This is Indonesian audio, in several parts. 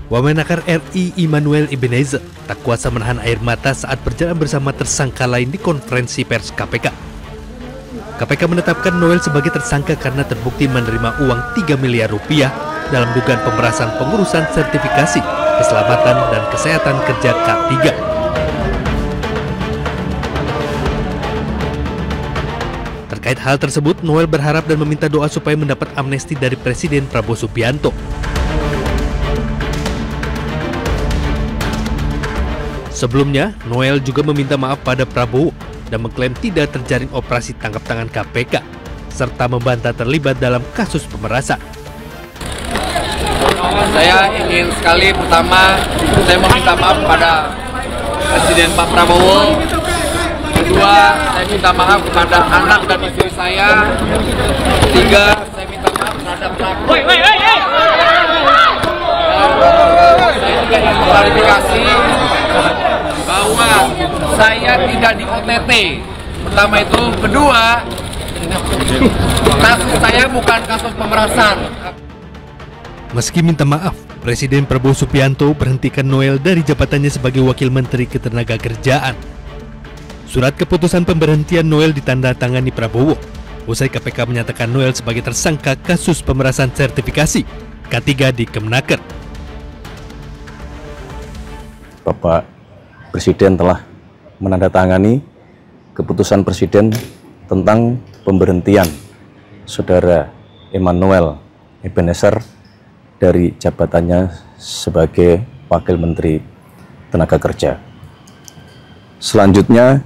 Wamenakar RI Immanuel Ebenezer tak kuasa menahan air mata saat berjalan bersama tersangka lain di konferensi pers KPK. KPK menetapkan Noel sebagai tersangka karena terbukti menerima uang 3 miliar rupiah dalam dugaan pemerasan pengurusan sertifikasi keselamatan dan kesehatan kerja K3. Terkait hal tersebut, Noel berharap dan meminta doa supaya mendapat amnesti dari Presiden Prabowo Subianto. Sebelumnya, Noel juga meminta maaf pada Prabowo dan mengklaim tidak terjaring operasi tangkap tangan KPK, serta membantah terlibat dalam kasus pemerasan. Saya ingin sekali pertama, saya meminta maaf kepada Presiden Pak Prabowo. Kedua, saya minta maaf kepada anak dan istri saya. Ketiga, saya minta maaf terhadap pelaku. Saya juga ingin klarifikasi bahwa saya tidak di OTT. Pertama itu, kedua, kasus saya bukan kasus pemerasan. Meski minta maaf, Presiden Prabowo Subianto berhentikan Noel dari jabatannya sebagai Wakil Menteri Ketenagakerjaan. Surat keputusan pemberhentian Noel ditandatangani Prabowo. Usai KPK menyatakan Noel sebagai tersangka kasus pemerasan sertifikasi K3 di Kemenaker. Bapak Presiden telah menandatangani keputusan Presiden tentang pemberhentian Saudara Immanuel Ebenezer dari jabatannya sebagai Wakil Menteri Tenaga Kerja. Selanjutnya,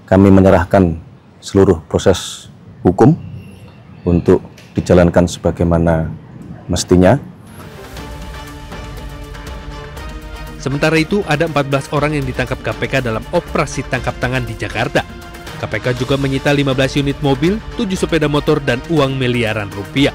kami menyerahkan seluruh proses hukum untuk dijalankan sebagaimana mestinya. Sementara itu, ada 14 orang yang ditangkap KPK dalam operasi tangkap tangan di Jakarta. KPK juga menyita 15 unit mobil, 7 sepeda motor, dan uang miliaran rupiah.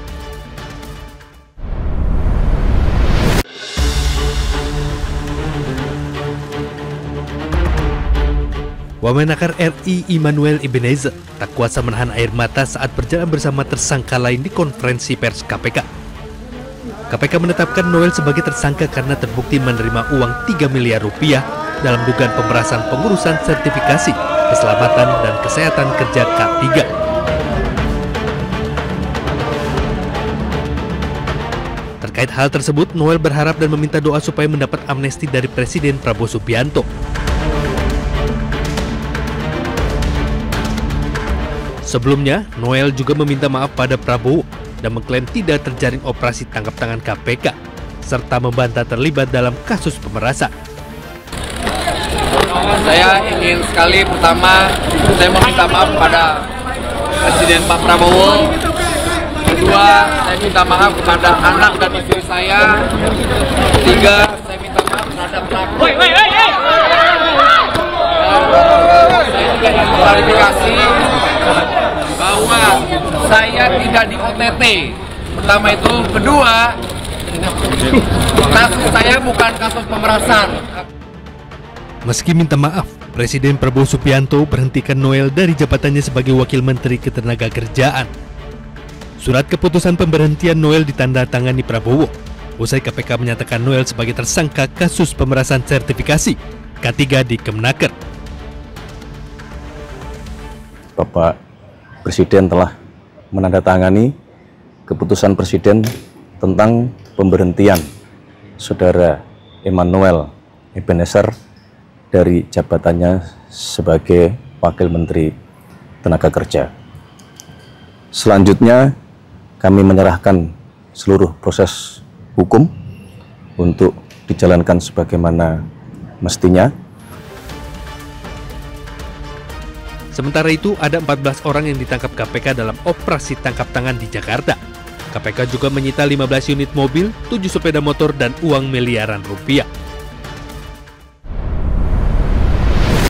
Wamenakar RI Immanuel Ebenezer tak kuasa menahan air mata saat berjalan bersama tersangka lain di konferensi pers KPK. KPK menetapkan Noel sebagai tersangka karena terbukti menerima uang 3 miliar rupiah dalam dugaan pemerasan pengurusan sertifikasi keselamatan dan kesehatan kerja K3. Terkait hal tersebut, Noel berharap dan meminta doa supaya mendapat amnesti dari Presiden Prabowo Subianto. Sebelumnya, Noel juga meminta maaf pada Prabowo dan mengklaim tidak terjaring operasi tangkap tangan KPK, serta membantah terlibat dalam kasus pemerasan. Saya ingin sekali pertama, saya meminta maaf kepada Presiden Pak Prabowo. Kedua, saya minta maaf kepada anak dan istri saya. Ketiga, saya minta maaf terhadap pelaku. Saya juga ingin klarifikasi bahwa saya tidak di OTT. Pertama itu, kedua, kasus saya bukan kasus pemerasan. Meski minta maaf, Presiden Prabowo Subianto berhentikan Noel dari jabatannya sebagai Wakil Menteri Ketenagakerjaan. Surat keputusan pemberhentian Noel ditandatangani Prabowo. Usai KPK menyatakan Noel sebagai tersangka kasus pemerasan sertifikasi K3 di Kemenaker. Bapak Presiden telah menandatangani keputusan Presiden tentang pemberhentian Saudara Immanuel Ebenezer dari jabatannya sebagai Wakil Menteri Tenaga Kerja. Selanjutnya, kami menyerahkan seluruh proses hukum untuk dijalankan sebagaimana mestinya. Sementara itu, ada 14 orang yang ditangkap KPK dalam operasi tangkap tangan di Jakarta. KPK juga menyita 15 unit mobil, 7 sepeda motor, dan uang miliaran rupiah.